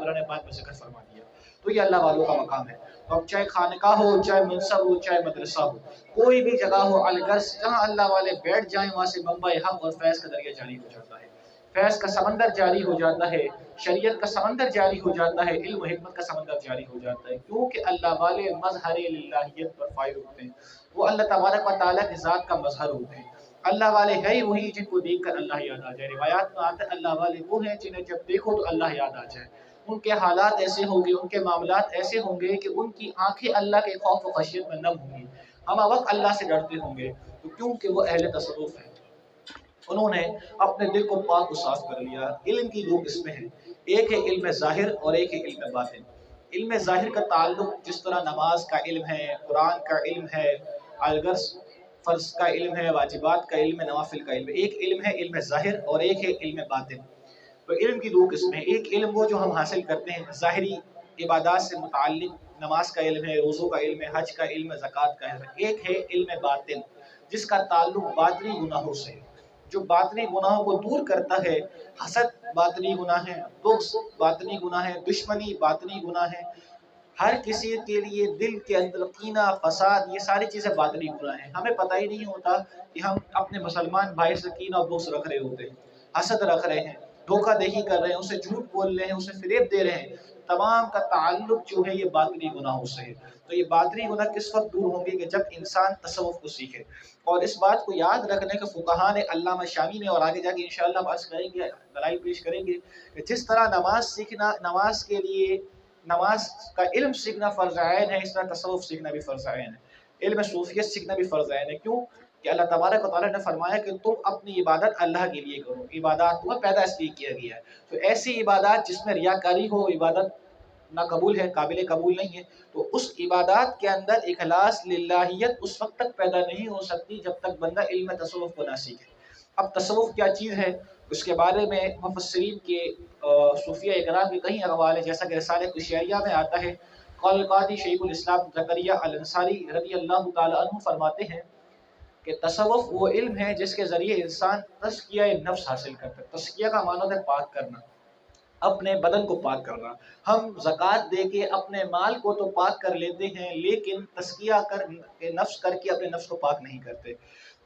मोलाना ने बाद में ज़िक्र फरमा दिया। तो ये अल्लाह वालों का मकाम है। तो अब चाहे खानका हो, चाहे मनसब हो, चाहे मदरसा हो, कोई भी जगह हो, अलगर्ज जहाँ अल्लाह वाले बैठ जाएं वहाँ से मंबा हक और फैज़ का दरिया जारी हो जाता है, फैज़ का समंदर जारी हो जाता है, शरीयत का समंदर जारी हो जाता है, इल्म हिकमत का समंदर जारी हो जाता है। क्योंकि अल्लाह वाले मज़हर लिल्लाहियत पर फाइज होते हैं, वो अल्लाह तबारक व तआला की ज़ात का मज़हर होते हैं। अल्लाह वाले है ही वही जिनको देखकर अल्लाह याद आ जाए। रिवायात में आता है अल्लाह वाले वो हैं जिन्हें जब देखो तो अल्लाह याद आ जाए। उनके हालात ऐसे होंगे, उनके मामलात ऐसे होंगे कि उनकी आंखें अल्लाह के खौफ व खशियत में नम होंगी, हम वक्त अल्लाह से डरते होंगे। तो क्योंकि वो अहले तसव्वुफ है, उन्होंने अपने दिल को पाक व साफ कर लिया। इल्म की दो किस्में हैं, एक है इल्म ज़ाहिर और एक है इल्म बातिन। इल्म ज़ाहिर का ताल्लुक जिस तरह नमाज का इल्म है, कुरान का इल्म है, अलगर्ज फ़र्ज का इल्म है, वाजिबात का इल्म है, नवाफिल का इल्म है। एक इल्म है इल्म ज़ाहिर और एक है इल्म बातिन। तो इल्म की दो किस्में हैं, एक इल्म वो जो हम हासिल करते हैं ज़ाहिरी इबादत से मुताल्लिक़, नमाज का इल्म है, रोज़ों का इल्म है, हज का इल्म है, ज़कात का इल्म है। एक है इल्म बातिन जिसका ताल्लुक बातिनी गुनाहों से, जो बातिनी गुनाहों को दूर करता है। हसद बातिनी गुनाह है, बुग़्ज़ बातिनी गुनाह है, दुश्मनी बातिनी गुनाह है, हर किसी के लिए दिल के अंदर कीना, फसाद, ये सारी चीज़ें बातिनी गुनाह हैं। हमें पता ही नहीं होता कि हम अपने मुसलमान भाई से कीना और बुग़्ज़ रख रहे होते हैं, हसद रख रहे हैं, धोखा देही कर रहे हैं, उसे झूठ बोल रहे हैं, उसे फ़रेब दे रहे हैं। तमाम का ताल्लुक जो है ये बातिनी गुनाहों से है। तो ये बातिनी गुनाह किस वक़्त दूर होंगे कि जब इंसान तसव्वुफ़ को सीखे। और इस बात को याद रखने के फुक़हा ने, अल्लामा शामी ने और आगे जाके इंशाअल्लाह बात करेंगे, दलाइल पेश करेंगे कि जिस तरह नमाज सीखना, नमाज के लिए नमाज का इल्म सीखना फ़र्ज़ ऐन है, इस तरह तसव्वुफ़ सीखना भी फ़र्ज़ ऐन है। इल्म सूफ़ियत सीखना भी फ़र्ज़ ऐन है। क्यों? कि अल्लाह तबारक व तआला ने फरमाया कि तुम अपनी इबादत अल्लाह के लिए करो, इबादत तुम्हें पैदा इसलिए किया गया है। तो ऐसी इबादत जिसमें रियाकारी हो, इबादत ना कबूल है, काबिल कबूल नहीं है। तो उस इबादत के अंदर इखलास लिल्लाहियत उस वक्त तक पैदा नहीं हो सकती जब तक बंदा इल्म तसव्वुफ़ को ना सीखे। अब तसव्वुफ़ क्या चीज़ है, उसके बारे में मुफ़स्सिरीन के सूफिया इकराम के कई अक़वाल हैं। जैसा कि रिसाले कुशैरिया में आता है, क़ाल क़ादी शेखुल इस्लाम ज़करिया अल अंसारी रज़ियल्लाहु तआला अन्हु फरमाते हैं कि तसव्वुफ़ वो इल्म है जिसके ज़रिए इंसान तज़किया नफ्स हासिल करता है। तज़किया का माना है पाक करना, अपने बदन को पाक करना। हम ज़कात दे के अपने माल को तो पाक कर लेते हैं, लेकिन तज़किया कर नफ्स करके अपने नफ्स को पाक नहीं करते।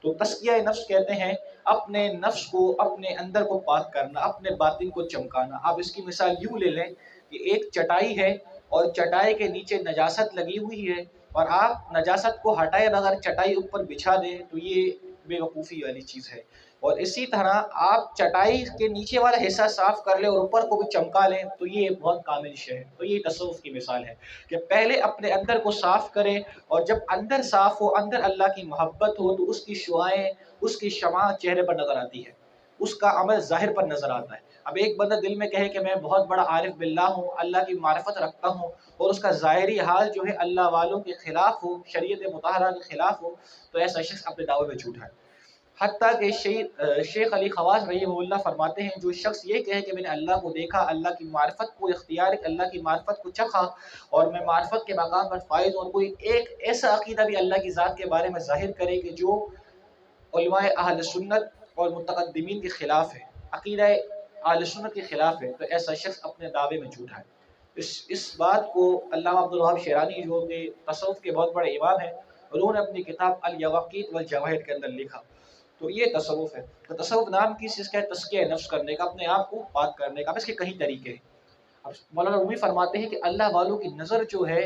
तो तज़किया नफ्स कहते हैं अपने नफ्स को, अपने अंदर को पाक करना, अपने बातिन को चमकाना। आप इसकी मिसाल यूँ ले लें कि एक चटाई है और चटाई के नीचे नजासत लगी हुई है और आप नजासत को हटाए बगैर चटाई ऊपर बिछा दें तो ये बेवकूफ़ी वाली चीज़ है। और इसी तरह आप चटाई के नीचे वाला हिस्सा साफ़ कर लें और ऊपर को भी चमका लें तो ये बहुत कामिल शय है। तो ये तसव्वुफ़ की मिसाल है कि पहले अपने अंदर को साफ़ करें और जब अंदर साफ़ हो, अंदर अल्लाह की मोहब्बत हो, तो उसकी शुआएँ, उसकी शमाअ चेहरे पर नज़र आती है, उसका अमल ज़ाहिर पर नज़र आता है। अब एक बंदा दिल में कहे कि मैं बहुत बड़ा आरिफ़ बिल्लाह हूँ, अल्लाह की मारिफ़त रखता हूँ, और उसका ज़ाहिरी हाल जो है अल्लाह वालों के ख़िलाफ़ हो, शरीयत मुतहरा के ख़िलाफ़ हो, तो ऐसा शख्स अपने दावे में झूठा है। हत्ता कि शेख अली ख़वास रहिमहुल्लाह फरमाते हैं, जो शख्स ये कहे कि मैंने अल्लाह को देखा, अल्लाह की मारिफ़त को इख्तियार, अल्लाह की मारिफ़त को चखा और मैं मारिफ़त के मकाम पर फ़ाइज़, और कोई एक ऐसा अक़ीदा भी अल्लाह की ज़ात के बारे में ज़ाहिर करे कि जो उलमाए अहल सुन्नत और मुतक़द्दिमीन के ख़िलाफ़ है, अक़ीदा अहल सुन्नत के ख़िलाफ़ है, तो ऐसा शख्स अपने दावे में झूठा है। इस बात को अल्लामा अब्दुल वहाब शेरानी जो कि तसव्वुफ़ के बहुत बड़े इमाम हैं, उन्होंने अपनी किताब अल यवाक़ीत वल जवाहिर के अंदर लिखा। तो ये तसव्वुफ़ है। तो तसव्वुफ़ नाम की चीज़ क्या है? तज़किया नफ्स करने का, अपने आप को पाक करने का। अब इसके कई तरीके हैं। अब मौलाना रूमी फरमाते हैं कि अल्लाह वालों की नज़र जो है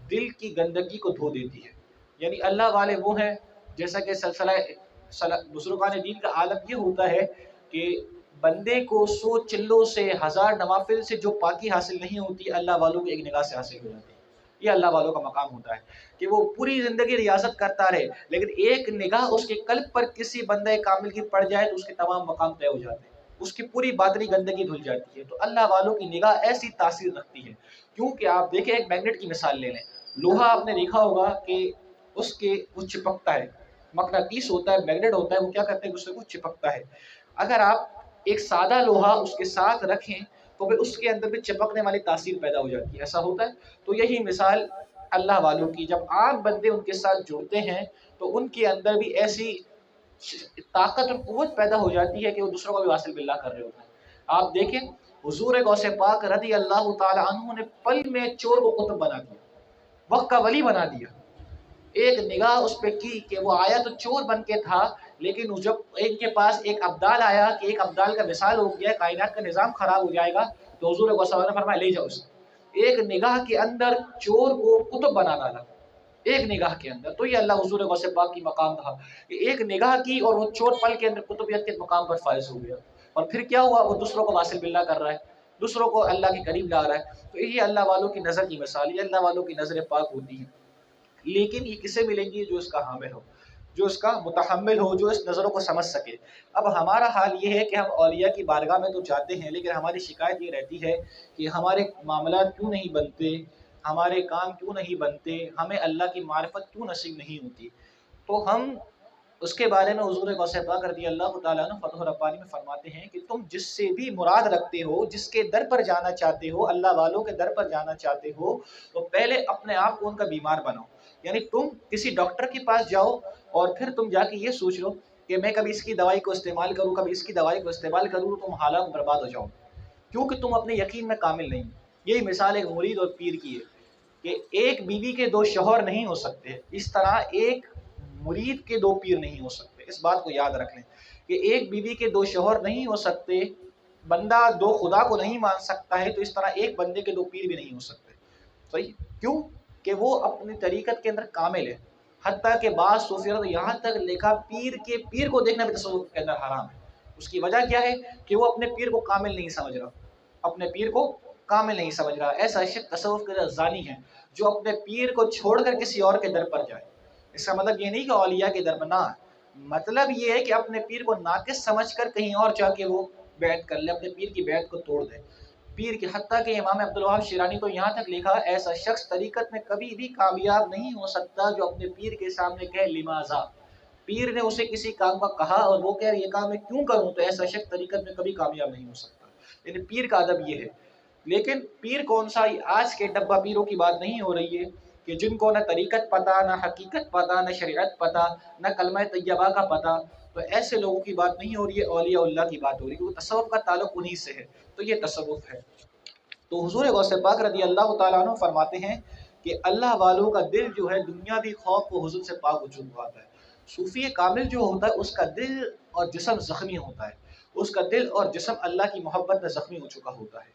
दिल की गंदगी को धो देती है। यानी अल्लाह वाले वो हैं, जैसा कि सिलसिला बुज़ुर्गान दीन का आलम ये होता है कि बंदे को 100 चिल्लों से, 1000 नवाफिल से जो पाकी हासिल नहीं होती, अल्लाह वालों को एक निगाह से हासिल हो जाती है। ये अल्लाह वालों का मकाम होता है कि वो पूरी ज़िंदगी रियाज़त करता रहे, लेकिन एक निगाह उसके क़ल्ब पर किसी बंदे कामिल की पड़ जाए तो उसके तमाम मकाम तय हो जाते हैं, उसकी पूरी बातिनी गंदगी धुल जाती है। तो अल्लाह वालों की निगाह ऐसी तासीर रखती है, क्योंकि आप देखें, एक मैग्नेट की मिसाल ले लें। लोहा आपने देखा होगा कि उसके वो चिपकता है, मक़नातीस होता है, मैग्नेट होता है, वो क्या करते हैं, उससे कुछ चिपकता है। अगर आप एक सादा लोहा उसके साथ रखें तो फिर उसके अंदर भी चिपकने वाली तासीर पैदा हो जाती है, ऐसा होता है। तो यही मिसाल अल्लाह वालों की, जब आम बंदे उनके साथ जुड़ते हैं तो उनके अंदर भी ऐसी ताकत और क़ुव्वत पैदा हो जाती है कि वो दूसरों का भी वासिल बिल्लाह कर रहे होते हैं। आप देखें हुजूर गौसे पाक रदी अल्लाह ताला अन्हु ने पल में चोर को कुतुब बना दिया, वक्त का वली बना दिया। एक निगाह उस पे की कि वो आया तो चोर बन के था, लेकिन जब एक के पास एक अब्दाल आया कि एक अब्दाल का विसाल हो गया, कायनात का निज़ाम खराब हो जाएगा, तो हुजूर ने फरमाया ले जाओ उसे। एक निगाह के अंदर चोर को कुतुब बना डाला, एक निगाह के अंदर। तो ये अल्लाह हुजूर गौसे पाक की मकाम था कि एक निगाह की और वो चोर पल के अंदर कुतुबियत के मकाम पर फायज हो गया। और फिर क्या हुआ, वो दूसरों को वासिल बिल्ला कर रहा है, दूसरों को अल्लाह के करीब ला रहा है। तो ये अल्लाह वालों की नज़र की मिसाल, ये अल्लाह वालों की नज़र पाक होती है। लेकिन ये किसे मिलेंगी, जो इसका हामिल हो, जो इसका मुतहम्मिल हो, जो इस नज़रों को समझ सके। अब हमारा हाल ये है कि हम औलिया की बारगाह में तो जाते हैं, लेकिन हमारी शिकायत ये रहती है कि हमारे मामला क्यों नहीं बनते, हमारे काम क्यों नहीं बनते, हमें अल्लाह की मारिफत क्यों नसीब नहीं होती। तो हम उसके बारे में हुजूर गौसे पाक रज़ी अल्लाह ताला अन्हु फतह रब्बानी में फरमाते हैं कि तुम जिससे भी मुराद रखते हो, जिसके दर पर जाना चाहते हो, अल्लाह वालों के दर पर जाना चाहते हो, तो पहले अपने आप को उनका बीमार बनाओ। यानी तुम किसी डॉक्टर के पास जाओ और फिर तुम जाके ये सोच लो कि मैं कभी इसकी दवाई को इस्तेमाल करूँ, कभी इसकी दवाई को इस्तेमाल करूँ, तुम हालात बर्बाद हो जाओ, क्योंकि तुम अपने यकीन में कामिल नहीं। यही मिसाल एक मुरीद और पीर की है कि एक बीवी के दो शौहर नहीं हो सकते, इस तरह एक मुरीद के दो पीर नहीं हो सकते। इस बात को याद रख लें कि एक बीवी के दो शौहर नहीं हो सकते, बंदा दो खुदा को नहीं मान सकता है, तो इस तरह एक बंदे के दो पीर भी नहीं हो सकते। सही क्यों कि वो अपनी तरीकत के अंदर कामिल है। हत्ता के बाद सूफिया तो यहाँ तक लिखा पीर के पीर को देखना भी तसव्वुफ के अंदर हराम है। उसकी वजह क्या है कि वो अपने पीर को कामिल नहीं समझ रहा, अपने पीर को कामिल नहीं समझ रहा। ऐसा शख्स तसव्वुफ के अंदर जानी है जो अपने पीर को छोड़कर किसी और के दर पर जाए। इसका मतलब ये नहीं कि औलिया के दर पर ना, मतलब ये है कि अपने पीर को नाकिस समझकर कहीं और जाके वो बैत कर ले, अपने पीर की बैत को तोड़ दे। पीर की हत्ता के इमाम अब्दुल वहाब शिरानी तो यहाँ तक लिखा, ऐसा शख्स तरीकत में कभी भी कामयाब नहीं हो सकता जो अपने पीर के सामने कहे लिमाजा, पीर ने उसे किसी काम का कहा और वो कह ये काम मैं क्यों करूं, तो ऐसा शख्स तरीकत में कभी कामयाब नहीं हो सकता। लेकिन पीर का अदब ये है। लेकिन पीर कौन सा, आज के डब्बा पीरों की बात नहीं हो रही है कि जिनको न तरीकत पता, न हकीकत पता, न शरीयत पता, न कलमा तैयबा का पता, तो ऐसे लोगों की बात नहीं हो रही है, औलिया की बात हो रही है, क्योंकि तसव्वुफ का ताल्लुक उन्हीं से है। तो ये तसव्वुफ है। तो हुजूर गौसे पाक रज़ी अल्लाह ताला अन्हु फरमाते हैं कि अल्लाह वालों का दिल जो है दुनियावी खौफ को हुजूर से पाक वजूद आता है। सूफी कामिल जो होता है उसका दिल और जिस्म ज़ख्मी होता है, उसका दिल और जिस्म अल्लाह की मोहब्बत में ज़ख्मी हो चुका होता है,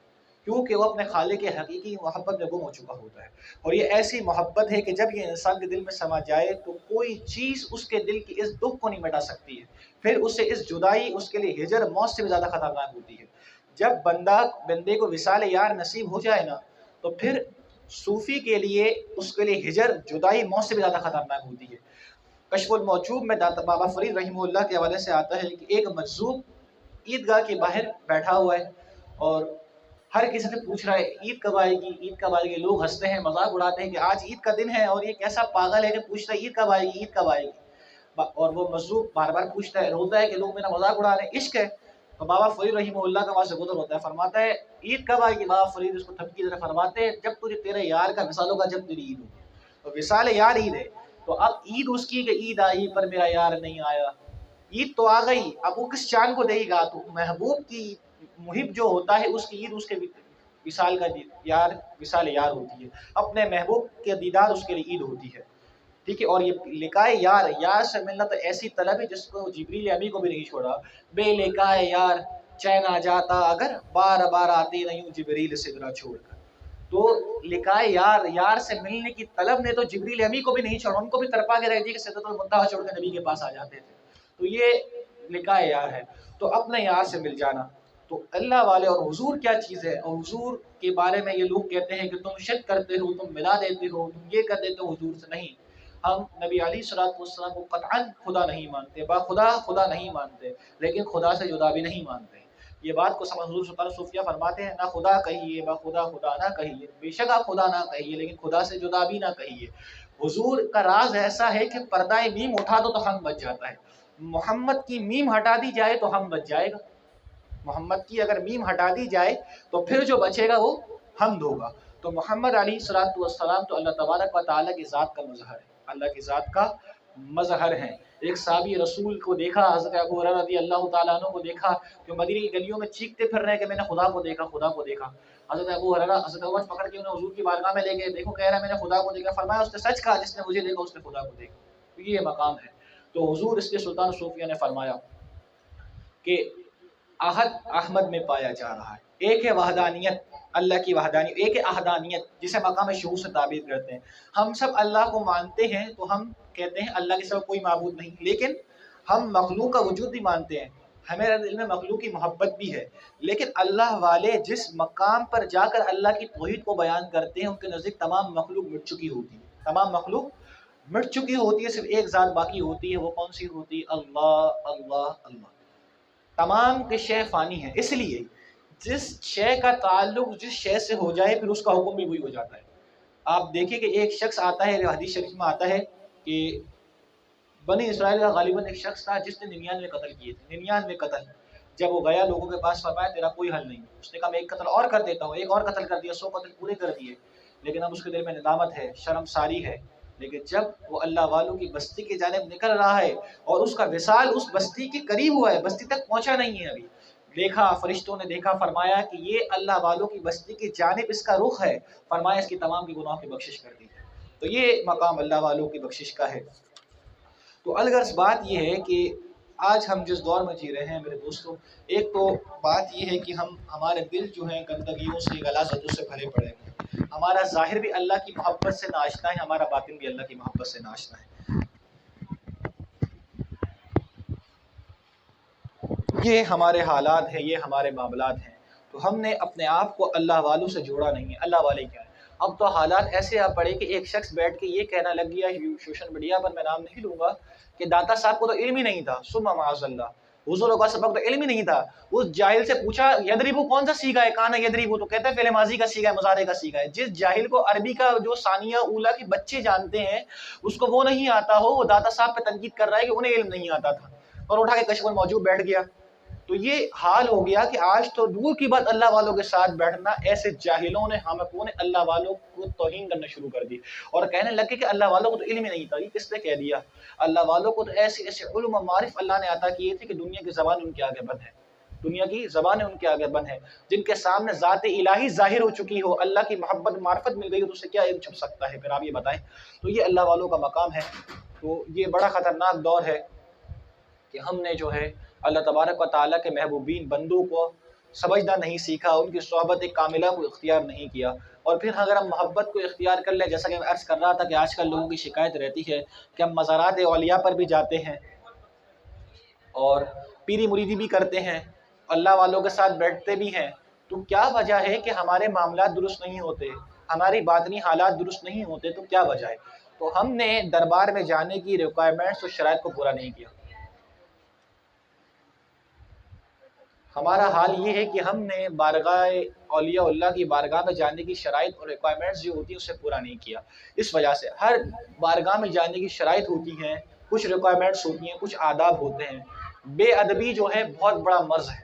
क्योंकि वो अपने खालिक के हकीकी मोहब्बत में गुम हो चुका होता है। और ये ऐसी मोहब्बत है कि जब ये इंसान के दिल में समा जाए तो कोई चीज़ उसके दिल की इस दुख को नहीं मिटा सकती है। फिर उसे इस जुदाई, उसके लिए हिजर मौत से भी ज़्यादा ख़तरनाक होती है। जब बंदे को विसाल यार नसीब हो जाए ना, तो फिर सूफ़ी के लिए उसके लिए हिजर, जुदाई मौत से भी ज़्यादा ख़तरनाक होती है। कश्फुल मौजूब में बाबा फरीद रहीमहुल्लाह के हवाले से आता है कि एक मजलूम ईदगाह के बाहर बैठा हुआ है और हर किसी से पूछ रहा है ईद कब आएगी, ईद कब आएगी। लोग हंसते हैं, मजाक उड़ाते हैं कि आज ईद का दिन है और ये कैसा पागल है कि पूछता है ईद कब आएगी, ईद कब आएगी। और वो मजलूम बार बार पूछता है, रोता है कि लोग मेरा मजाक उड़ा रहे हैं, इश्क है। तो बाबा फरीद रहीमहुल्लाह का वहाँ से गुजर होता है, फरमाता है ईद कब आएगी। बाबा फरीद उसको थपकी तरह फरमाते हैं जब तुझे तेरे यार का विसाल होगा, जब तेरी ईद होगी। तो विसाल यार ईद है, तो अब ईद उसकी कि ईद आई पर मेरा यार नहीं आया। ईद तो आ गई, अब वो किस चांद को देगा। तो महबूब की मुहिब जो होता है उसकी ईद उसके विसाल का यार, विसाल यार होती है। अपने महबूब के दीदार उसके लिए ईद होती है, ठीक है। और ये लिकाए यार, यार से मिलना तो ऐसी तलब है जिसको जिब्रील अमी को भी नहीं छोड़ा। बेलिकाए यार चैन आ जाता अगर, बार बार आते नहीं हूँ जिब्रील सिदरा छोड़कर। तो लिकाए यार, यार से मिलने की तलब ने तो जिब्रील अमी को भी नहीं छोड़ा, उनको भी तरपा के रख दिया कि सिदरतुल मुंतहा छोड़कर नबी के पास आ जाते थे। तो ये लिकाए यार है। तो अपने यार से मिल जाना, तो अल्लाह वाले और हुजूर क्या चीज़ है। और हुजूर के बारे में ये लोग कहते हैं कि तुम शिर्क करते हो, तुम मिला देते हो, तुम ये कर देते हो हुजूर से। नहीं, हम नबी अलैहिस्सलाम को क़तअन खुदा नहीं मानते, बाखुदा खुदा नहीं मानते, लेकिन खुदा से जुदा भी नहीं मानते। ये बात को समझ हुजूर सुल्तान सूफिया फरमाते हैं, ना खुदा कहिए, बाखुदा खुदा ना कहिए, बेशक आप खुदा ना कहिए लेकिन खुदा से जुदा भी ना कहिए। हुजूर का राज ऐसा है कि पर्दाए मीम उठा दो तो हम बच जाता है, मोहम्मद की मीम हटा दी जाए तो हम बच जाएगा। मोहम्मद की अगर मीम हटा दी जाए तो फिर जो बचेगा वो हमद होगा। तो मोहम्मद अलैहिस्सलातु वस्सलाम तो अल्लाह तबारक व तआला की ज़ात का मुज़हर है, अल्लाह की ज़ात का मजहर हैं। एक साहबी रसूल को देखा, हज़रत अबू हुरैरा रज़ी अल्लाह तआला अन्हु को देखा कि मदीने की गलियों में चीखते फिर रहे हैं कि मैंने खुदा को देखा, खुदा को देखा। हज़रत अबू हुरैरा हज़रत अबू बकर पकड़ के उन्हें हुज़ूर की बारगाह में ले गए, देखो कह रहा है मैंने खुदा को देखा। फरमाया उसने सच कहा, जिसने मुझे देखा उसने खुदा को देखा। तो ये मकाम है। तो हुज़ूर इसलिए सुल्तान सूफिया ने फरमाया कि अहद अहमद में पाया जा रहा है। एक है वहदानियत, अल्लाह की वहदानियत, एक है अहदानियत जिसे मकाम शहूर से ताबीर करते हैं। हम सब अल्लाह को मानते हैं तो हम कहते हैं अल्लाह के सिवा कोई माबूद नहीं, लेकिन हम मखलूक का वजूद भी मानते हैं, हमारे दिल में मखलूक की मोहब्बत भी है। लेकिन अल्लाह वाले जिस मकाम पर जाकर अल्लाह की तौहीद को बयान करते हैं उनके नज़दीक तमाम मखलूक मिट चुकी होती है, तमाम मखलूक मिट चुकी होती है, सिर्फ एक ज़ात बाकी होती है। वो कौन सी होती है? अल्लाह अल्लाह अल्लाह। तमाम के शय फ़ानी है, इसलिए जिस शय का ताल्लुक जिस शय से हो जाए फिर उसका हुक्म भी वही हो जाता है। आप देखिए कि एक शख्स आता है, हदीस शरीफ में आता है कि बनी इसराइल का गालिबन एक शख्स था जिसने 99 कत्ल किए थे, 99 कत्ल। जब वो गया लोगों के पास, फरमाया तेरा कोई हल नहीं। उसने कहा मैं एक कत्ल और कर देता हूँ, एक और कत्ल कर दिया, 100 कत्ल पूरे कर दिए। लेकिन अब उसके दिल में नदामत है, शर्मसारी है। लेकिन जब वो अल्लाह वालों की बस्ती की जानिब निकल रहा है और उसका विसाल उस बस्ती के करीब हुआ है, बस्ती तक पहुंचा नहीं है अभी, देखा फरिश्तों ने देखा, फरमाया कि ये अल्लाह वालों की बस्ती की जानिब इसका रुख है, फरमाया इसकी तमाम की गुनाहों की बख्शिश कर दी। तो ये मकाम अल्लाह वालों की बख्शिश का है। तो अलगर्ज बात ये है कि आज हम जिस दौर में जी रहे हैं मेरे दोस्तों, एक तो बात ये है कि हमारे दिल जो हैं गंदगियों से, गलाज़तों से भरे पड़े हैं। हमारा ज़ाहिर भी अल्लाह की मोहब्बत से नाश्ता है, हमारा बातिन भी अल्लाह की मोहब्बत से नाश्ता है। ये हमारे हालात हैं, ये हमारे मामलात हैं। तो हमने अपने आप को अल्लाह वालों से जोड़ा नहीं है। अल्लाह वाले क्या है? अब तो हालात ऐसे आ पड़े कि एक शख्स बैठ के ये कहना लग गया सोशल मीडिया पर, मैं नाम नहीं लूँगा, कि दाता साहब को तो इल्म ही नहीं था। सुम्मा माअज़ल्लाह, हुज़ूर का सबक तो इल्म ही नहीं था। उस जाहिल से पूछा यदरिबु कौन सा सीगा है, काना यदरिबु, तो कहता है फ़िल माज़ी का सीगा है, मुज़ारे का सीगा है। जिस जाहिल को अरबी का जो सानिया ऊला के बच्चे जानते हैं उसको वो नहीं आता हो, वो दाता साहब पे तनकीद कर रहा है कि उन्हें इल्म नहीं आता था और उठा के कश्फ मौजूद बैठ गया। तो ये हाल हो गया कि आज तो दूर की बात अल्लाह वालों के साथ बैठना, ऐसे जाहिलों ने, हमकों ने अल्लाह वालों को तौहीन करना शुरू कर दी और कहने लगे कि अल्लाह वालों को तो इल्म ही नहीं था। ये किसने कह दिया? अल्लाह वालों को तो ऐसे ऐसे उल्म मारिफ अल्लाह ने अता किए थे कि दुनिया की ज़बान उनके आगे बंद है, दुनिया की ज़बानें उनके आगे बंद है। जिनके सामने ज़ात इलाही ज़ाहिर हो चुकी हो, अल्लाह की मोहब्बत मार्फत मिल गई हो, तो उससे क्या इल्म छुप सकता है? फिर आप ये बताएं। तो ये अल्लाह वालों का मकाम है। तो ये बड़ा ख़तरनाक दौर है कि हमने जो है अल्लाह तबारक व तआला के महबूबीन बंदों को समझना नहीं सीखा, उनकी सोहबत कामिला को इख्तियार नहीं किया। और फिर अगर हम मोहब्बत को इख्तियार कर लें, जैसा कि मैं अर्ज़ कर रहा था कि आजकल लोगों की शिकायत रहती है कि हम मज़ारात औलिया पर भी जाते हैं और पीरी मुरीदी भी करते हैं, अल्लाह वालों के साथ बैठते भी हैं। तो क्या वजह है कि हमारे मामलात दुरुस्त नहीं होते, हमारी बातनी हालात दुरुस्त नहीं होते? तो क्या वजह है? तो हमने दरबार में जाने की रिक्वायरमेंट्स और शराइत को पूरा नहीं किया। हमारा हाल ये है कि हमने बारगाह औलिया की बारगाह में जाने की शराइत और रिक्वायरमेंट्स जो होती हैं उससे पूरा नहीं किया। इस वजह से हर बारगाह में जाने की शराइत होती हैं, कुछ रिक्वायरमेंट्स होती हैं, कुछ आदाब होते हैं। बेअदबी जो है बहुत बड़ा मर्ज़ है,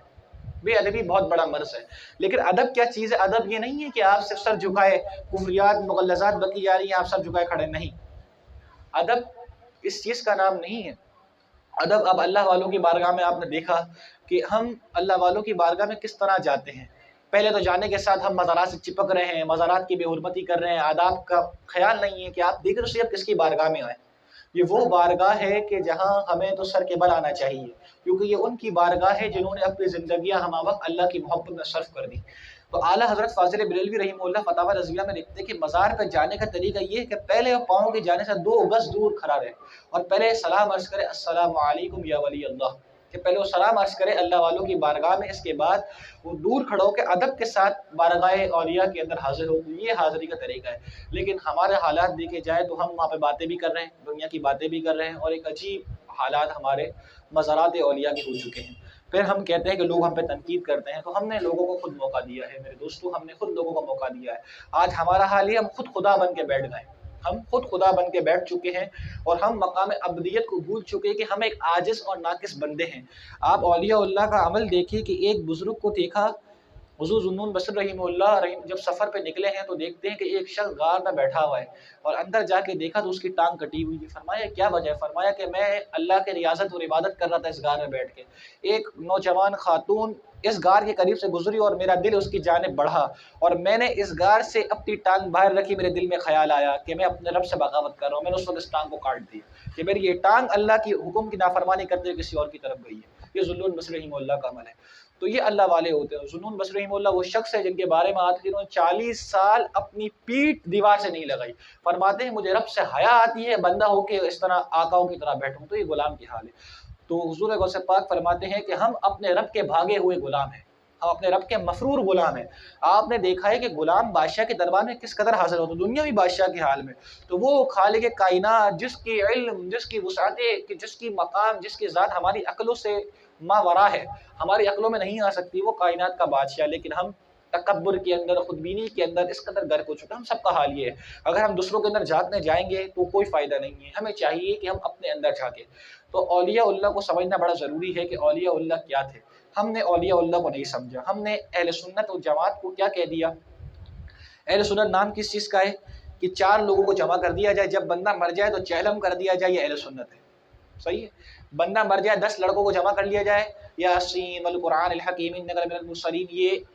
बेअदबी बहुत बड़ा मर्ज़ है। लेकिन अदब क्या चीज़ है? अदब ये नहीं है कि आप सिर्फ सर झुकाए, कुफ्रियात मुगल्लज़ात बकी जा रही हैं, आप सर झुकाए खड़े नहीं। अदब इस चीज़ का नाम नहीं है। अदब, अब अल्लाह वालों की बारगाह में आपने देखा कि हम अल्लाह वालों की बारगाह में किस तरह जाते हैं। पहले तो जाने के साथ हम मज़ारात से चिपक रहे हैं, मज़ारात की बेहुरमती कर रहे हैं, आदाब का ख्याल नहीं है कि आप देख रहे हो अब किसकी बारगाह में आए। ये वो बारगाह है कि जहाँ हमें तो सर के बल आना चाहिए, क्योंकि ये उनकी बारगाह है जिन्होंने अपनी ज़िंदगियाँ हम वक्त अल्लाह की मोहब्बत में सर्फ कर दी। तो आला हज़रत फ़ाज़िल बरेलवी रहीमहुल्लाह फ़तावा रज़विया में लिखते हैं कि मज़ार पर जाने का तरीका ये है कि पहले पाँव के जाने से 2 गज़ दूर खड़ा रहे और पहले सलाम अर्ज़ करे, अस्सलामु अलैकुम या वली अल्लाह, कि पहले वो सलाम अर्ज़ करे अल्लाह वालों की बारगाह में। इसके बाद वो दूर खड़े होकर अदब के साथ बारगाह औलिया के अंदर हाज़िर हो। ये हाज़िरी का तरीका है। लेकिन हमारे हालात देखे जाए तो हम वहाँ पे बातें भी कर रहे हैं, दुनिया की बातें भी कर रहे हैं, और एक अजीब हालात हमारे मज़ारात औलिया के हो चुके हैं। फिर हम कहते हैं कि लोग हम पे तनकीद करते हैं। तो हमने लोगों को खुद मौका दिया है मेरे दोस्तों, हमने खुद लोगों को मौका दिया है। आज हमारा हाल ही हम खुद खुदा बन के बैठ गए, हम खुद खुदा बन के बैठ चुके हैं और हम मकाम अब्दियत को भूल चुके हैं कि हम एक आजिज़ और नाकिस बंदे हैं। आप औलिया अल्लाह का अमल देखिए कि एक बुज़ुर्ग को देखा, हुजूर ज़ुन्नून बसरी रहिमहुल्लाह जब सफ़र पे निकले हैं तो देखते हैं कि एक शख्स गार में बैठा हुआ है और अंदर जाके देखा तो उसकी टांग कटी हुई है। फरमाया क्या वजह है? फरमाया कि मैं अल्लाह के रियाज़त और इबादत कर रहा था इस गार में बैठ के, एक नौजवान खातून इस गार के करीब से गुजरी और मेरा दिल उसकी जानिब बढ़ा और मैंने इस गार से अपनी टांग बाहर रखी, मेरे दिल में ख्याल आया कि मैं अपने रब से बगावत कर रहा हूँ। मैंने उस वक्त इस टांग को काट दिया कि मेरी ये टांग अल्लाह की हुक्म की नाफरमानी करते हुए किसी और की तरफ गई है। ये ज़ुन्नून बसरी रहिमहुल्लाह का अमल है। तो ये अल्लाह वाले होते हैं। ज़ुन्नून बसरी रहिमहुल्लाह वो शख्स है जिनके बारे में आते हैं जिन्होंने 40 साल अपनी पीठ दीवार से नहीं लगाई। फरमाते हैं मुझे रब से हया आती है बंदा होके इस तरह आकाओं की तरह बैठूं, तो ये गुलाम की हाल है। तो हुजूर गौसे पाक फरमाते हैं कि हम अपने रब के भागे हुए गुलाम हैं, हम अपने रब के मफरूर गुलाम हैं। आपने देखा है कि गुलाम बादशाह के दरबार में किस कदर हाजिर होता है, दुनियावी बादशाह के हाल में, तो वो खालिक कायनात जिसकी इल्म, जिसकी वसाअत, जिसकी मकाम, जिसकी ज़ात हमारी अक्लों से मावरा है, हमारी अक्लों में नहीं आ सकती, वो कायनात का बादशाह। लेकिन हम तकब्बुर के अंदर, खुदबीनी के अंदर इस कदर गर्क हो चुका है। हम सबका हाल ये है। अगर हम दूसरों के अंदर झांकने जाएंगे तो कोई फ़ायदा नहीं है, हमें चाहिए कि हम अपने अंदर झांकें। तो औलिया उल्लाह को समझना बड़ा ज़रूरी है कि औलिया उल्लाह क्या थे। हमने औलिया उल्लाह को नहीं समझा, हमने अहले सुन्नत और जमात को क्या कह दिया। अहले सुन्नत नाम किस चीज़ का है कि 4 लोगों को जमा कर दिया जाए, जब बंदा मर जाए तो चहलम कर दिया जाए, ये अहले सुन्नत है। सही है। बंदा मर जाए 10 लड़कों को जमा कर लिया जाए, यासीन वल कुरान अल हकीम इन्नका लमिनल मुरसलीन,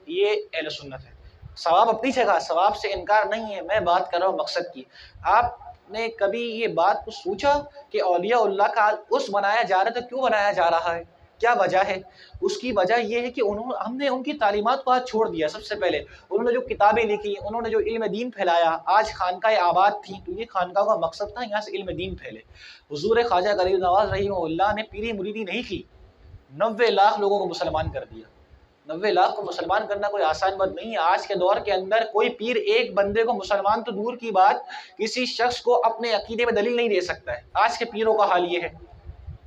ये अहले सुन्नत है। सवाब अपनी जगह, सवाब से इनकार नहीं है, मैं बात कर रहा हूँ मकसद की। आपने कभी ये बात को सोचा कि औलिया उल्लाह का उस बनाया जा रहा है तो क्यों बनाया जा रहा है, क्या वजह है? उसकी वजह यह है कि हमने उनकी तालीमात को आज छोड़ दिया। सबसे पहले उन्होंने जो किताबें लिखी, उन्होंने जो इल्म दीन फैलाया, आज खानकाएं आबाद थी तो ये खानका का मकसद था यहाँ से इल्म दीन फैले। हुजूर ख्वाजा गरीब नवाज रहीमहुल्लाह ने पीरी मुरीदी नहीं की, 90 लाख लोगों को मुसलमान कर दिया। 90 लाख को मुसलमान करना कोई आसान बात नहीं है। आज के दौर के अंदर कोई पीर एक बंदे को मुसलमान तो दूर की बात, किसी शख्स को अपने अकीदे में दलील नहीं दे सकता है। आज के पीरों का हाल ये है।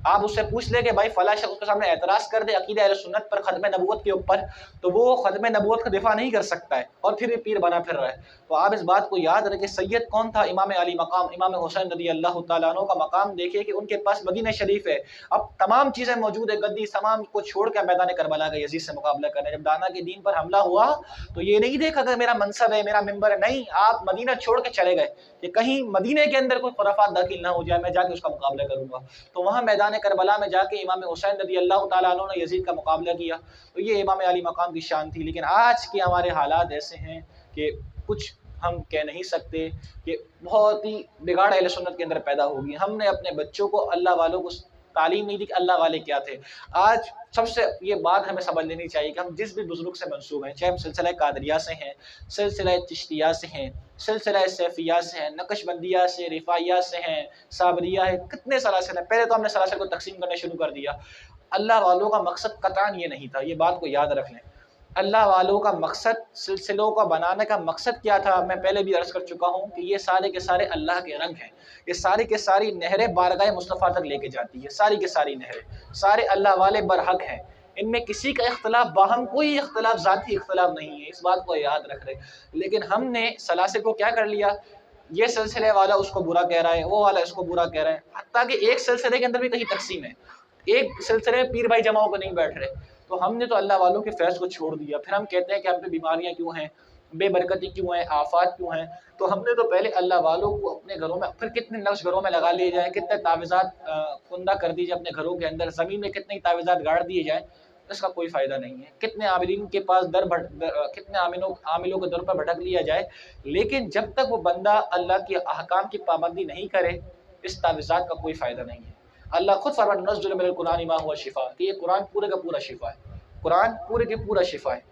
आप उससे पूछ ले कि भाई फला शख्स के सामने एतराज़ कर दे अकीदा अहले सुन्नत पर, खत्म नबूवत के ऊपर, तो वो खत्म नबूवत का दिफा नहीं कर सकता है और फिर भी पीर बना फिर रहा है। तो आप इस बात को याद रखें। सैयद कौन था? इमाम अली मकाम, इमाम हुसैन रज़ी अल्लाह तआला अन्हु का मकाम देखिए कि उनके पास मदीना शरीफ है, अब तमाम चीज़ें मौजूद है, गद्दी तमाम को छोड़ कर मैदान करबला गए यजीद से मुकाबला करने। जब दाना के दीन पर हमला हुआ तो ये नहीं देखा कि मेरा मनसब है, मेरा मिंबर है, नहीं, आप मदीना छोड़ के चले गए कि कहीं मदीने के अंदर कोई खुराफात दाखिल ना हो जाए, मैं जाके उसका मुकाबला करूंगा। तो वहाँ मैदान करबला में जाके इमाम हुसैन रज़ी अल्लाह तआला अन्हु ने यजीद का मुकाबला किया। तो ये इमाम अली मकाम की शान थी। लेकिन आज के हमारे हालात ऐसे हैं कि कुछ हम कह नहीं सकते, कि बहुत ही बिगाड़ अहले सुन्नत के अंदर पैदा होगी। हमने अपने बच्चों को अल्लाह वालों को तालीम नहीं दी कि अल्लाह वाले क्या थे। आज सबसे ये बात हमें समझ लेनी चाहिए कि हम जिस भी बुजुर्ग से मंसूब हैं, चाहे हम सिलसिला कादरिया से हैं, सिलसिला चिश्तिया से हैं, सिलसिला सैफिया से हैं, नक्शबंदिया से, रिफाइया से हैं, साबरिया है, कितने सलासिल हैं। पहले तो हमने सलासिल को तकसीम करना शुरू कर दिया। अल्लाह वालों का मकसद कतई ये नहीं था, ये बात को याद रख लें। अल्लाह वालों का मकसद, सिलसिलों का बनाने का मकसद क्या था? मैं पहले भी अर्ज़ कर चुका हूँ कि ये सारे के सारे अल्लाह के रंग हैं। ये सारी के सारी नहरें बारगाह मुस्तफ़ा तक लेके जाती है। सारी के सारी नहरें, सारे अल्लाह वाले बरहक हैं। इनमें किसी का इख्तलाफ, बाहम कोई इख्तलाफ, ज़ाती इख्तलाफ नहीं है, इस बात को याद रख रहे। लेकिन हमने सलासिल को क्या कर लिया, ये सिलसिले वाला उसको बुरा कह रहा है, वो वाला इसको बुरा कह रहा है, हत्ता कि एक सिलसिले के अंदर भी कहीं तकसीम है, एक सिलसिले में पीर भाई जमाओं को नहीं बैठ रहे। तो हमने तो अल्लाह वालों के फैज़ को छोड़ दिया। फिर हम कहते हैं कि हम पे बीमारियां क्यों हैं, बेबरकती क्यों है, आफात क्यों हैं। तो हमने तो पहले अल्लाह वालों को अपने घरों में, फिर कितने नक्श घरों में लगा लिए जाए, कितने तावीज़ात कुंदा कर दीजिए अपने घरों के अंदर, ज़मीन में कितने तावीज़ात गाड़ दिए जाए, इसका कोई फ़ायदा नहीं है। कितने आमिलीन के पास कितने आमिलों के दर पर भटक लिया जाए, लेकिन जब तक वो बंदा अल्लाह के अहकाम की पाबंदी नहीं करे, इस तावीज़ात का कोई फ़ायदा नहीं है। अल्लाह खुद फरमाता है नज़्ज़ुल मिनल कुरानि मा हुवा शिफ़ा, कि ये कुरान पूरे का पूरा शिफा है, कुरान पूरे के पूरा शिफा है।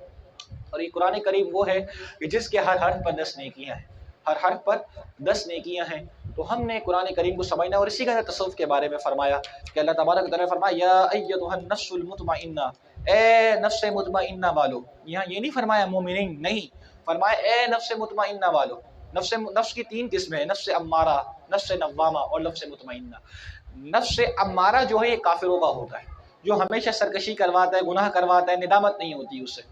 और ये कुरान करीम वो है कि जिसके हर हर्फ पर 10 नेकियां हैं, हर हर्फ पर 10 नेकियां हैं। तो हमने कुरान करीम को समझना। और इसी का तसव्वुफ़ के बारे में फरमाया कि अल्लाह तबारक व तआला ने फरमाया या अय्युहन नफ्सुल मुतमइन्ना, ए नफ्स मुतमइन्ना वालो। यहाँ ये नहीं फरमाया मोमिनीन, नहीं, फरमाया ए नफ्स मुतमइन्ना वालो। नफ्स की 3 किस्में हैं, नफ्स अम्मारा, नफ्स नव्वामा और नफ्स मुतमइन्ना। नफ्स अम्मारा जो है ये काफिरों का होता है, जो हमेशा सरकशी करवाता है, गुनाह करवाता है, निदामत नहीं होती उससे।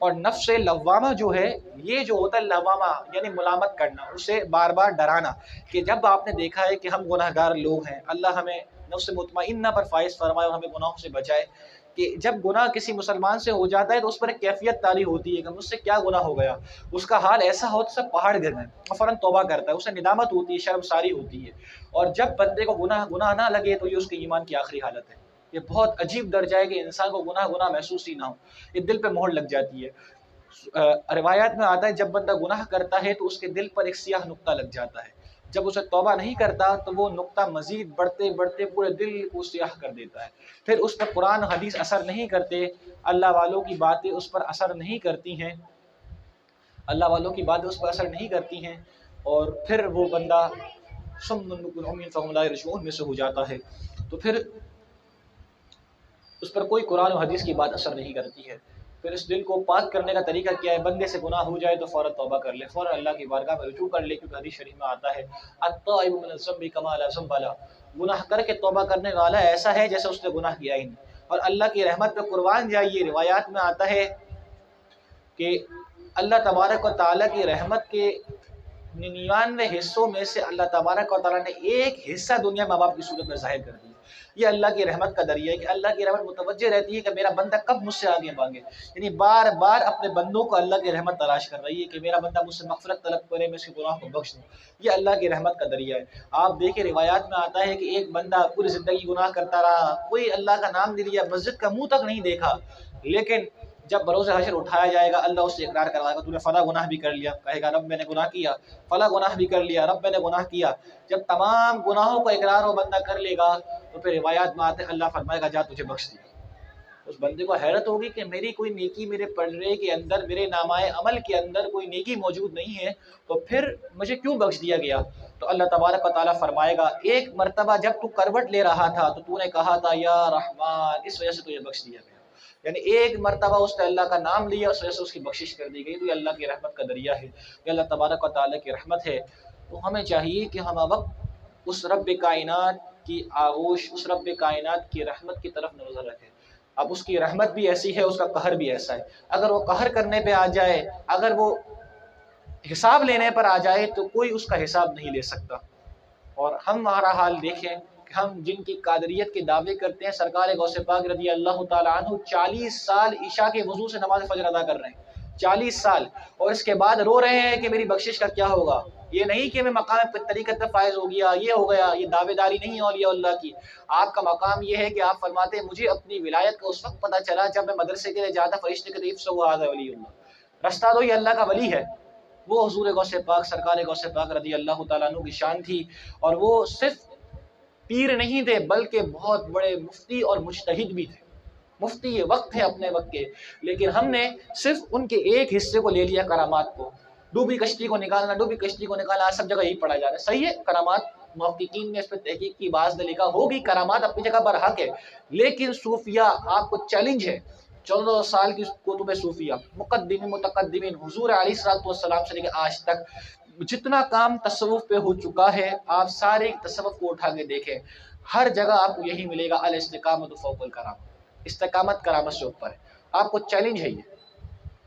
और नफ्स लव्वामा जो है, ये जो होता है लव्वामा यानी मुलामत करना, उसे बार बार डराना कि जब आपने देखा है कि हम गुनाहगार लोग हैं, अल्लाह हमें नफ्स मुतमइन्ना पर फाइज फरमाए और हमें गुनाहों से बचाए, کہ جب گناہ کسی مسلمان سے ہو جاتا ہے تو اس پر ایک کیفیت طاری ہوتی ہے کہ مجھ سے کیا گناہ ہو گیا. اس کا حال ایسا ہو تو سب پہاڑ گر گئے، وہ فوراً توبہ کرتا ہے، اسے ندامت ہوتی ہے، شرمساری ہوتی ہے. اور جب بندے کو گناہ نہ لگے تو یہ اس کے ایمان کی آخری حالت ہے. یہ بہت عجیب درجہ ہے کہ انسان کو گناہ محسوس ہی نہ ہو، یہ دل پہ مہر لگ جاتی ہے. روایات میں آتا ہے جب بندہ گناہ کرتا ہے تو اس کے دل پر ایک سیاہ نقطہ لگ جاتا ہے، جب اسے توبہ نہیں کرتا تو وہ نقطہ مزید بڑھتے بڑھتے پورے دل کو سیاہ کر دیتا ہے. پھر اس پر قرآن حدیث اثر نہیں کرتے، اللہ والوں کی باتیں اس پر اثر نہیں کرتی ہیں، اللہ والوں کی باتیں اس پر اثر نہیں کرتی ہیں، اور پھر وہ بندہ سم بکم عمی فہم لا یرجعون میں سے ہو جاتا ہے. تو پھر اس پر کوئی قرآن و حدیث کی بات اثر نہیں کرتی ہے. پھر اس دل کو پاک کرنے کا طریقہ کیا ہے؟ بندے سے گناہ ہو جائے تو فوراً توبہ کر لے، فوراً اللہ کی بارگاہ میں رجوع کر لے، کیونکہ حدیث شریف میں آتا ہے التائب من الذنب کما لا ذنب له، گناہ کر کے توبہ کرنے والا ایسا ہے جیسے اس نے گناہ کیا ہی نہیں. اور اللہ کی رحمت پہ قربان جائیے، روایات میں آتا ہے کہ اللہ تبارک و تعالیٰ کی رحمت کے 99 حصوں میں سے اللہ تبارک و تعالیٰ نے ایک حصہ دنیا میں باپ کی صورت میں ظاہر کر دیا. یہ اللہ کی رحمت کا ذریعہ ہے کہ اللہ کی رحمت متوجہ رہتی ہے کہ میرا بندہ کب مجھ سے آگے مانگے، یعنی بار بار اپنے بندوں کو اللہ کی رحمت تلاش کر رہی ہے کہ میرا بندہ مجھ سے مغفرت طلب کرے، میں اس کے گناہ کو بخش دوں. یہ اللہ کی رحمت کا ذریعہ ہے. آپ دیکھیں روایات میں آتا ہے کہ ایک بندہ پوری زندگی گناہ کرتا رہا، کوئی اللہ کا نام نہیں لیا، مسجد کا منہ تک نہیں دیکھا، لیکن جب بروز حشر اٹھایا جائے گا اللہ اس سے اقرار کروائے گا تو نے فلاں گناہ بھی کر لیا، کہے گا رب میں نے گناہ کیا، فلاں گناہ بھی کر لیا، رب میں نے گناہ کیا. جب تمام گناہوں کو اقرار و بندہ کر لے گا تو پھر روایات میں آتے اللہ فرمائے گا جا تجھے بخش دیا. اس بندے کو حیرت ہوگی کہ میری کوئی نیکی میرے پڑھنے کے اندر، میرے نامۂ عمل کے اندر کوئی نیکی موجود نہیں ہے، تو پھر مجھے کیوں بخش دیا گیا؟ تو اللہ تبارک و تعالیٰ فرمائے گا ایک مرتبہ جب تو کروٹ لے رہا تھا تو نے کہا تھا یا رحمان، اس وجہ سے تجھے بخش دیا گیا. یعنی ایک مرتبہ اس نے اللہ کا نام لیا، اس وجہ سے اس کی بخشش کر دی گئی. تو یہ اللہ کی رحمت کا ذریعہ ہے، یہ اللہ تبارک و تعالیٰ کی رحمت ہے. تو ہمیں چاہیے کہ ہم وقت اس رب کائنات کی آغوش، اس رب کائنات کی رحمت کی طرف نظر رکھیں. اب اس کی رحمت بھی ایسی ہے، اس کا قہر بھی ایسا ہے. اگر وہ قہر کرنے پہ آ جائے، اگر وہ حساب لینے پر آ جائے تو کوئی اس کا حساب نہیں لے سکتا. اور ہمارا حال دیکھیں کہ ہم جن کی قادریت کے دعوے کرتے ہیں، سرکار غوث پاک رضی اللہ تعالیٰ عنہ 40 سال عشاء کے وضو سے نماز فجر ادا کر رہے ہیں، 40 سال، اور اس کے بعد رو رہے ہیں کہ میری بخشش کا کیا ہوگا. یہ نہیں کہ میں مقام طریقت پہ فائز ہو گیا، یہ ہو گیا، یہ دعوے داری نہیں ہے اولیاء اللہ کی. آپ کا مقام یہ ہے کہ آپ فرماتے ہیں مجھے اپنی ولایت کا اس وقت پتہ چلا جب میں مدرسے کے لیے جاتا، فرشتے کے طریف سے وہ آدھا ولی اللہ، رستہ دو، یہ اللہ کا ولی ہے. وہ حضور غوث پاک، سرکار غوث پاک رضی اللہ تعالیٰ عنہ کی شان تھی. اور وہ صرف پیر نہیں تھے بلکہ بہت بڑے مفتی اور مجتہد بھی تھے. مفتی یہ وقت ہے اپنے وقت کے، لیکن ہم نے صرف ان کے ایک حصے کو لے لیا، کرامات کو. ڈوبی کشتی کو نکالنا، ڈوبی کشتی کو نکالنا، سب جگہ یہی پڑھا جا رہا ہے. صحیح ہے، کرامات محققین نے اس پہ تحقیق کی، بعض نے لکھا ہوگی کرامات اپنی جگہ پر حق ہے، لیکن صوفیہ آپ کو چیلنج ہے. 14 سال کی کتب صوفیہ، مقدمین متقدمین، حضور علیہ الصلوۃ والسلام سے لے کے آج تک جتنا کام تصوف پہ ہو چکا ہے، آپ سارے تصوف کو اٹھا کے دیکھیں، ہر جگہ آپ کو یہی ملے گا الاستقامت فوق الکرامہ، استقامت کرامت سے اوپر ہے. آپ کو چیلنج ہے. یہ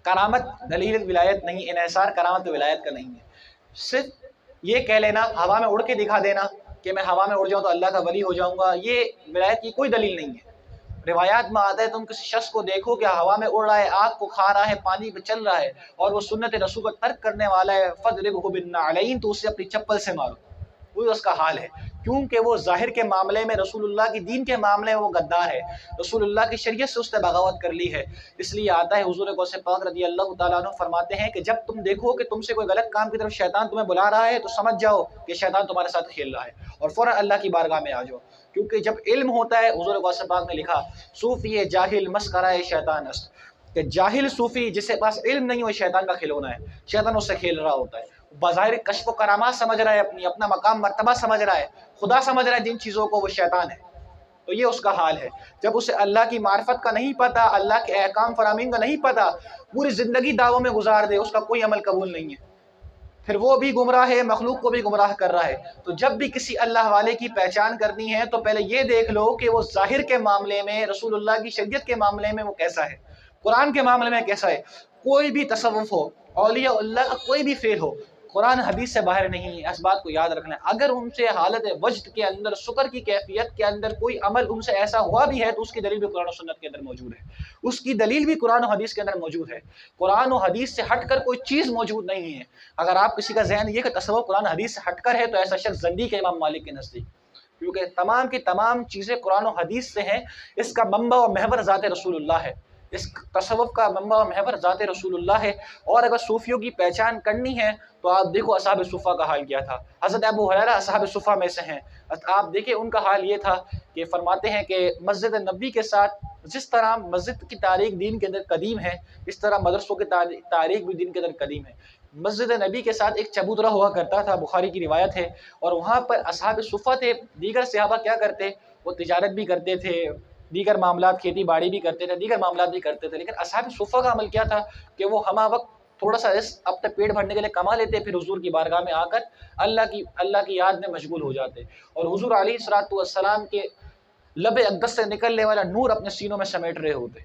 کرامت دلیل ولایت نہیں، انحصار کرامت ولایت کا نہیں ہے. صرف یہ کہہ لینا، ہوا میں اڑ کے دکھا دینا کہ میں ہوا میں اڑ جاؤں تو اللہ کا ولی ہو جاؤں گا، یہ ولایت کی کوئی دلیل نہیں ہے. روایات میں آتا ہے تم کسی شخص کو دیکھو کہ ہوا میں اڑ رہا ہے، آگ کو کھا رہا ہے، پانی پہ چل رہا ہے، اور وہ سنت رسول کو ترک کرنے والا ہے، فَضْرِبْهُ بِالنَّعْلَيْنِ، تو اسے اپنی چپل سے مارو. وہی اس کا حال ہے، کیونکہ وہ ظاہر کے معاملے میں، رسول اللہ کی دین کے معاملے میں وہ غدار ہے، رسول اللہ کی شریعت سے اس نے بغاوت کر لی ہے. اس لیے آتا ہے حضور غوث پاک رضی اللہ تعالیٰ عنہ فرماتے ہیں کہ جب تم دیکھو کہ تم سے کوئی غلط کام کی طرف شیطان تمہیں بلا رہا ہے تو سمجھ جاؤ کہ شیطان تمہارے ساتھ کھیل رہا ہے، اور فوراً اللہ کی بارگاہ میں آ جاؤ. کیونکہ جب علم ہوتا ہے، حضور غوث پاک نے لکھا صوفی جاہل مسخرہ شیطان است، کہ جاہل صوفی جس کے پاس علم نہیں وہ شیطان کا کھلونا ہے، شیطان اس سے کھیل رہا ہوتا ہے. بظاہر کشف و کرامات سمجھ رہا ہے، اپنا مقام مرتبہ سمجھ رہا ہے، خدا سمجھ رہا ہے جن چیزوں کو، وہ شیطان ہے. تو یہ اس کا حال ہے. جب اسے اللہ کی معرفت کا نہیں پتا، اللہ کے احکام فرامین کا نہیں پتا، پوری زندگی دعووں میں گزار دے، اس کا کوئی عمل قبول نہیں ہے، پھر وہ بھی گمراہ ہے، مخلوق کو بھی گمراہ کر رہا ہے. تو جب بھی کسی اللہ والے کی پہچان کرنی ہے تو پہلے یہ دیکھ لو کہ وہ ظاہر کے معاملے میں، رسول اللہ کی شریعت کے معاملے میں وہ کیسا ہے، قرآن کے معاملے میں کیسا ہے. کوئی بھی تصوف ہو، اولیاء اللہ کا کوئی بھی فعل ہو، قرآن حدیث سے باہر نہیں ہے، اس بات کو یاد رکھنا ہے۔ اگر ان سے حالت وجد کے اندر، شکر کی کیفیت کے اندر کوئی عمل ان سے ایسا ہوا بھی ہے تو اس کی دلیل بھی قرآن و سنت کے اندر موجود ہے، اس کی دلیل بھی قرآن و حدیث کے اندر موجود ہے۔ قرآن و حدیث سے ہٹ کر کوئی چیز موجود نہیں ہے۔ اگر آپ کسی کا ذہن یہ کہ تصور قرآن حدیث سے ہٹ کر ہے تو ایسا شخص زندیق ہے امام مالک کے نزدیک، کیونکہ تمام کی تمام چیزیں قرآن و حدیث سے ہیں۔ اس کا منبع و محور ذات رسول اللہ ہے، اس تصوف کا منبع و محور ذات رسول اللہ ہے۔ اور اگر صوفیوں کی پہچان کرنی ہے تو آپ دیکھو اصحاب صفہ کا حال کیا تھا۔ حضرت ابو ہریرہ اصحاب صفہ میں سے ہیں، آپ دیکھیں ان کا حال یہ تھا کہ فرماتے ہیں کہ مسجد نبوی کے ساتھ جس طرح مسجد کی تاریخ دین کے اندر قدیم ہے، اس طرح مدرسوں کی تاریخ بھی دین کے اندر قدیم ہے۔ مسجد نبی کے ساتھ ایک چبوترا ہوا کرتا تھا، بخاری کی روایت ہے، اور وہاں پر اصحاب صفہ تھے۔ دیگر صحابہ کیا کرتے؟ وہ تجارت بھی کرتے تھے، دیگر معاملات کھیتی باڑی بھی کرتے تھے، دیگر معاملات بھی کرتے تھے، لیکن اصحاب صفہ کا عمل کیا تھا کہ وہ ہمہ وقت تھوڑا سا اپنے پیٹ بھرنے کے لیے کما لیتے، پھر حضور کی بارگاہ میں آ کر اللہ کی یاد میں مشغول ہو جاتے، اور حضور علیہ الصلوۃ والسلام کے لب اقدس سے نکلنے والا نور اپنے سینوں میں سمیٹ رہے ہوتے،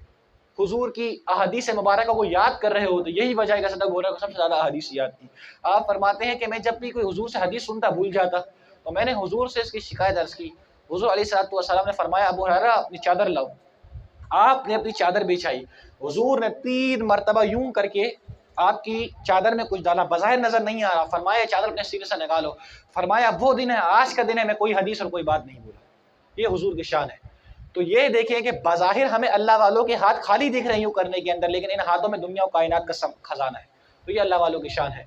حضور کی احادیث مبارکہ کو یاد کر رہے ہوتے۔ یہی وجہ ہے کہ صدق بول رہا ہے سب سے زیادہ احادیث یاد کی۔ آپ فرماتے ہیں کہ میں جب بھی کوئی حضور سے حدیث سنتا بھول جاتا تو میں نے حضور سے اس کی شکایت عرض کی۔ حضور علیہ الصلوۃ والسلام نے فرمایا ابو ہریرہ اپنی چادر لاؤ۔ آپ نے اپنی چادر بچھائی، حضور نے 3 مرتبہ یوں کر کے آپ کی چادر میں کچھ ڈالا، بظاہر نظر نہیں آ رہا، فرمایا چادر اپنے سینے سے نکالو، فرمایا وہ دن ہے، آج کا دن ہے، میں کوئی حدیث اور کوئی بات نہیں بولا۔ یہ حضور کی شان ہے۔ تو یہ دیکھیں کہ بظاہر ہمیں اللہ والوں کے ہاتھ خالی دکھ رہے ہیں یوں کرنے کے اندر، لیکن ان ہاتھوں میں دنیا و کائنات کا خزانہ ہے۔ تو یہ اللہ والوں کی شان ہے۔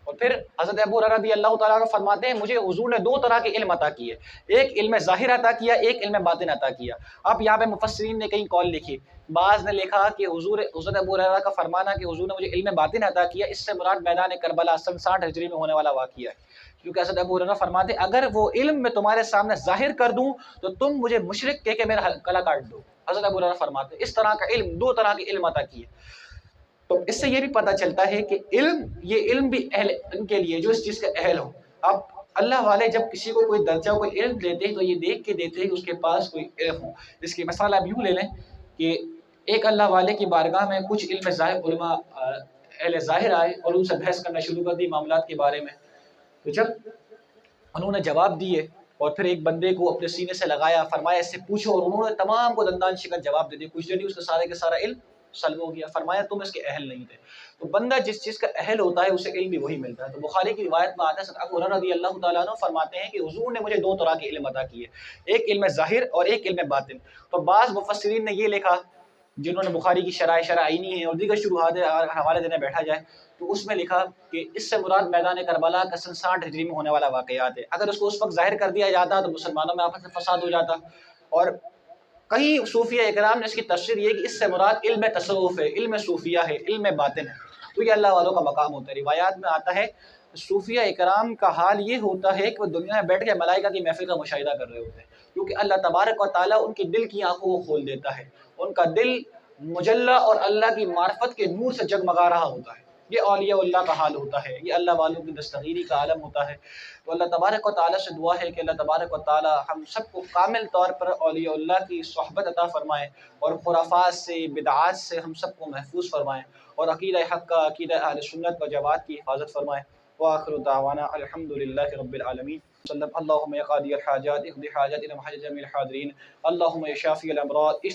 اور پھر حضرت ابو ہریرہ رضی اللہ تعالیٰ عنہ فرماتے ہیں مجھے حضور نے 2 طرح کے علم عطا کیے، ایک علم ظاہر عطا کیا، ایک علم باطن عطا کیا۔ اب یہاں پہ مفسرین نے کئی قول لکھی، بعض نے لکھا کہ حضرت ابو ہریرہ کا فرمانا کہ حضور نے مجھے علم باطن عطا کیا، اس سے مراد میدان کربلا سن 60 ہجری میں ہونے والا واقعہ ہے، کیونکہ حضرت ابو ہریرہ فرماتے اگر وہ علم میں تمہارے سامنے ظاہر کر دوں تو تم مجھے مشرک کہہ کے میرا گلا کاٹ دو۔ حضرت ابو ہریرہ فرماتے اس طرح کا علم، 2 طرح کے علم عطا کیے۔ تو اس سے یہ بھی پتہ چلتا ہے کہ یہ علم بھی اہل ان کے لیے جو اس چیز کا اہل ہو۔ اب اللہ والے جب کسی کو کوئی درجہ کوئی علم دیتے ہیں تو یہ دیکھ کے دیتے ہیں کہ اس کے پاس کوئی علم ہو۔ اس کی مثال آپ یوں لے لیں کہ ایک اللہ والے کی بارگاہ میں کچھ علم ظاہر علماء اہل ظاہر آئے اور ان سے بحث کرنا شروع کر دی معاملات کے بارے میں، تو جب انہوں نے جواب دیے اور پھر ایک بندے کو اپنے سینے سے لگایا، فرمایا اس سے پوچھو، اور انہوں نے تمام کو دندان شکن جواب دے دیا، کچھ دیر نہیں اس کا سارے کا سارا علم سلب ہو گیا، فرمایا تم اس کے اہل نہیں تھے۔ تو بندہ جس چیز کا اہل ہوتا ہے اسے علم بھی وہی ملتا ہے۔ تو بخاری کی روایت میں آتا ہے ابو ہریرہ رضی اللہ تعالیٰ عنہ فرماتے ہیں کہ حضور نے مجھے 2 طرح کے علم عطا کیے، ایک علم ظاہر اور ایک علم باطن۔ تو بعض مفسرین نے یہ لکھا جنہوں نے بخاری کی شرح عینی ہے اور دیگر شروحات حوالے دینے بیٹھا جائے تو اس میں لکھا کہ اس سے مراد میدان کربلا کا سن 60 ہجری میں ہونے والا واقعات ہے۔ اگر اس کو اس وقت ظاہر کر دیا جاتا تو مسلمانوں میں آپس میں فساد ہو جاتا۔ اور کئی صوفیہ اکرام نے اس کی تفسیر یہ کہ اس سے مراد علم تصوف ہے، علم صوفیہ ہے، علم باطن ہے۔ تو یہ اللہ والوں کا مقام ہوتا ہے۔ روایات میں آتا ہے صوفیہ اکرام کا حال یہ ہوتا ہے کہ وہ دنیا میں بیٹھ کے ملائکہ کی محفل کا مشاہدہ کر رہے ہوتے ہیں، کیونکہ اللہ تبارک و تعالیٰ ان کی دل کی آنکھوں کو کھول دیتا ہے، ان کا دل مجلہ اور اللہ کی معرفت کے نور سے جگمگا رہا ہوتا ہے۔ یہ اولیاء اللہ کا حال ہوتا ہے، یہ اللہ والوں کی دستگیری کا عالم ہوتا ہے۔ تو اللہ تبارک و تعالیٰ سے دعا ہے کہ اللہ تبارک و تعالیٰ ہم سب کو کامل طور پر اولیاء اللہ کی صحبت عطا فرمائے اور خرافات سے بدعات سے ہم سب کو محفوظ فرمائے اور عقیدہ حق کا، عقیدہ اہل سنت و جماعت کی حفاظت فرمائے۔ وآخر دعوانا الحمدللہ رب العالمین۔ اللہم یا قاضی الحاجات اقض حاجاتنا وحاجات جمیع الحاضرین، اللہم یا شافی الامراض